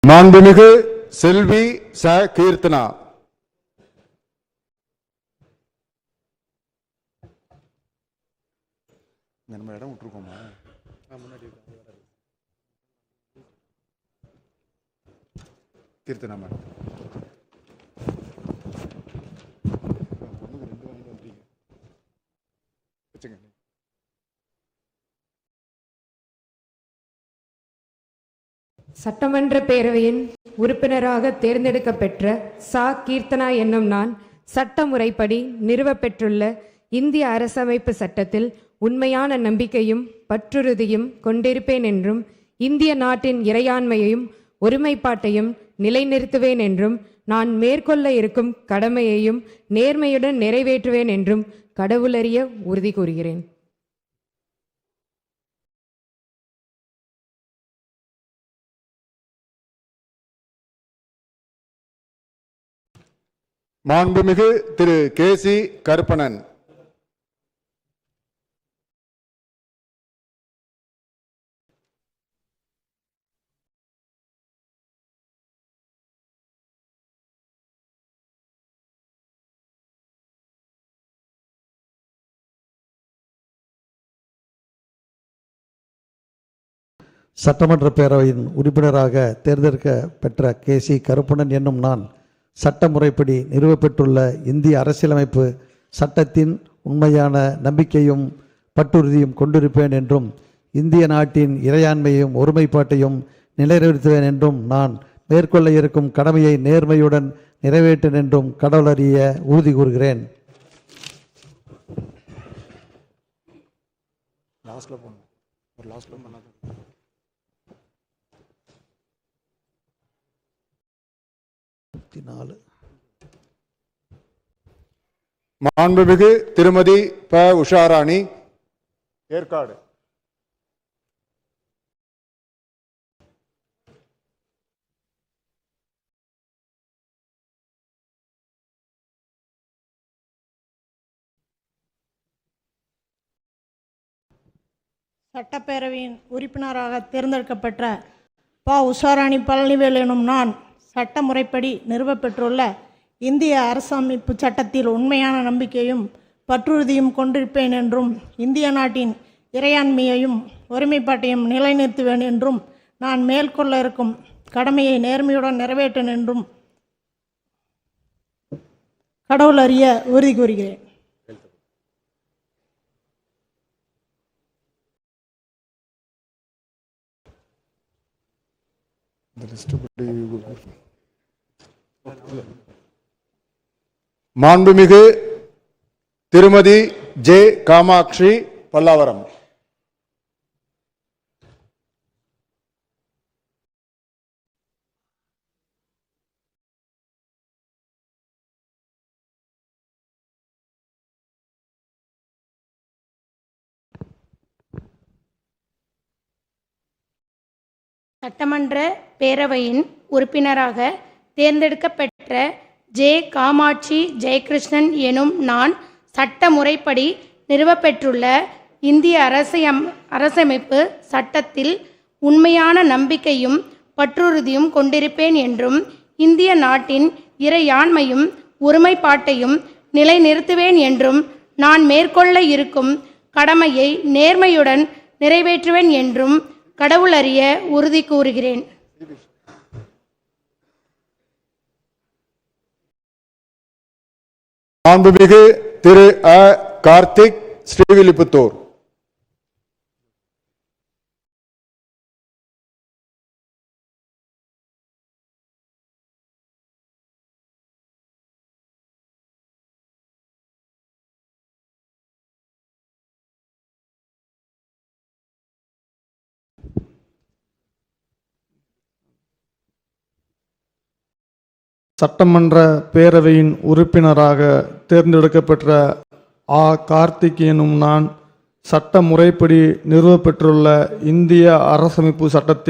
மாண்புமிகு செல்வி ச கீர்த்தனா. நம்ம இடம் விட்டுருக்கோமா? முன்னாடி கீர்த்தனா மேடம். சட்டமன்ற பேரவையின் உறுப்பினராக தேர்ந்தெடுக்கப்பெற்ற சா கீர்த்தனா என்னும் நான் சட்ட முறைப்படி நிறுவப்பெற்றுள்ள இந்திய அரசமைப்பு சட்டத்தில் உண்மையான நம்பிக்கையும் பற்றுறுதியும் கொண்டிருப்பேன் என்றும் இந்திய நாட்டின் இறையாண்மையையும் ஒருமைப்பாட்டையும் நிலைநிறுத்துவேன் என்றும் நான் மேற்கொள்ள இருக்கும் கடமையையும் நேர்மையுடன் நிறைவேற்றுவேன் என்றும் கடவுளறிய உறுதி கூறுகிறேன். மாண்புமிகு திரு கே.சி. கருப்பணன். சட்டமன்ற பேரவையின் உறுப்பினராக தேர்ந்தெடுக்கப்பெற்ற கே.சி. கருப்பணன் என்னும் நான் சட்ட முறைப்படி நிறுவப்பெற்றுள்ள இந்திய அரசியலமைப்பு சட்டத்தின் உண்மையான நம்பிக்கையும் பற்றுறுதியும் கொண்டிருப்பேன் என்றும் இந்திய நாட்டின் இறையாண்மையையும் ஒருமைப்பாட்டையும் நிலைநிறுத்துவேன் என்றும் நான் மேற்கொள்ள இருக்கும் கடமையை நேர்மையுடன் நிறைவேற்றேன் என்றும் கடவுளறிய உறுதி கூறுகிறேன். மாண்புமிகு திருமதி ப. உஷாராணி, ஏற்காடு. சட்டப்பேரவையின் உறுப்பினராக தேர்ந்தெடுக்கப்பெற்ற ப. உஷாராணி பழனிவேல் எனும் நான் சட்ட முறைப்படி நிறுவப்பெற்றுள்ள இந்திய அரசமைப்பு சட்டத்தில் உண்மையான நம்பிக்கையும் பற்றுறுதியும் கொண்டிருப்பேன் என்றும் இந்திய நாட்டின் இறையாண்மையையும் ஒருமைப்பாட்டையும் நிலைநிறுத்துவேன் என்றும் நான் மேற்கொள்ள இருக்கும் கடமையை நேர்மையுடன் நிறைவேற்றேன் என்றும் கடவுள் அறிய உறுதி கூறுகிறேன். மாண்புமிகு திருமதி ஜே. காமாட்சி, பல்லாவரம். சட்டமன்ற பேரவையின் உறுப்பினராக தேர்ந்தெடுக்கப்பெற்ற ஜே. காமாட்சி ஜெயகிருஷ்ணன் எனும் நான் சட்ட முறைப்படி நிறுவப்பெற்றுள்ள இந்திய அரசமைப்பு சட்டத்தில் உண்மையான நம்பிக்கையும் பற்றுறுதியும் கொண்டிருப்பேன் என்றும் இந்திய நாட்டின் இறையாண்மையும் ஒருமைப்பாட்டையும் நிலைநிறுத்துவேன் என்றும் நான் மேற்கொள்ள இருக்கும் கடமையை நேர்மையுடன் நிறைவேற்றுவேன் என்றும் கடவுளறிய உறுதி கூறுகிறேன். மாண்புமிகு திரு அ. கார்த்திக், ஸ்ரீவில்லிபுத்தூர். சட்டமன்ற பேரவையின் உறுப்பினராக தேர்ந்தெடுக்கப்பெற்ற ஆ. கார்த்திக் எனும் நான் சட்ட முறைப்படி நிறுவப்பெற்றுள்ள இந்திய அரசமைப்பு சட்டத்தில்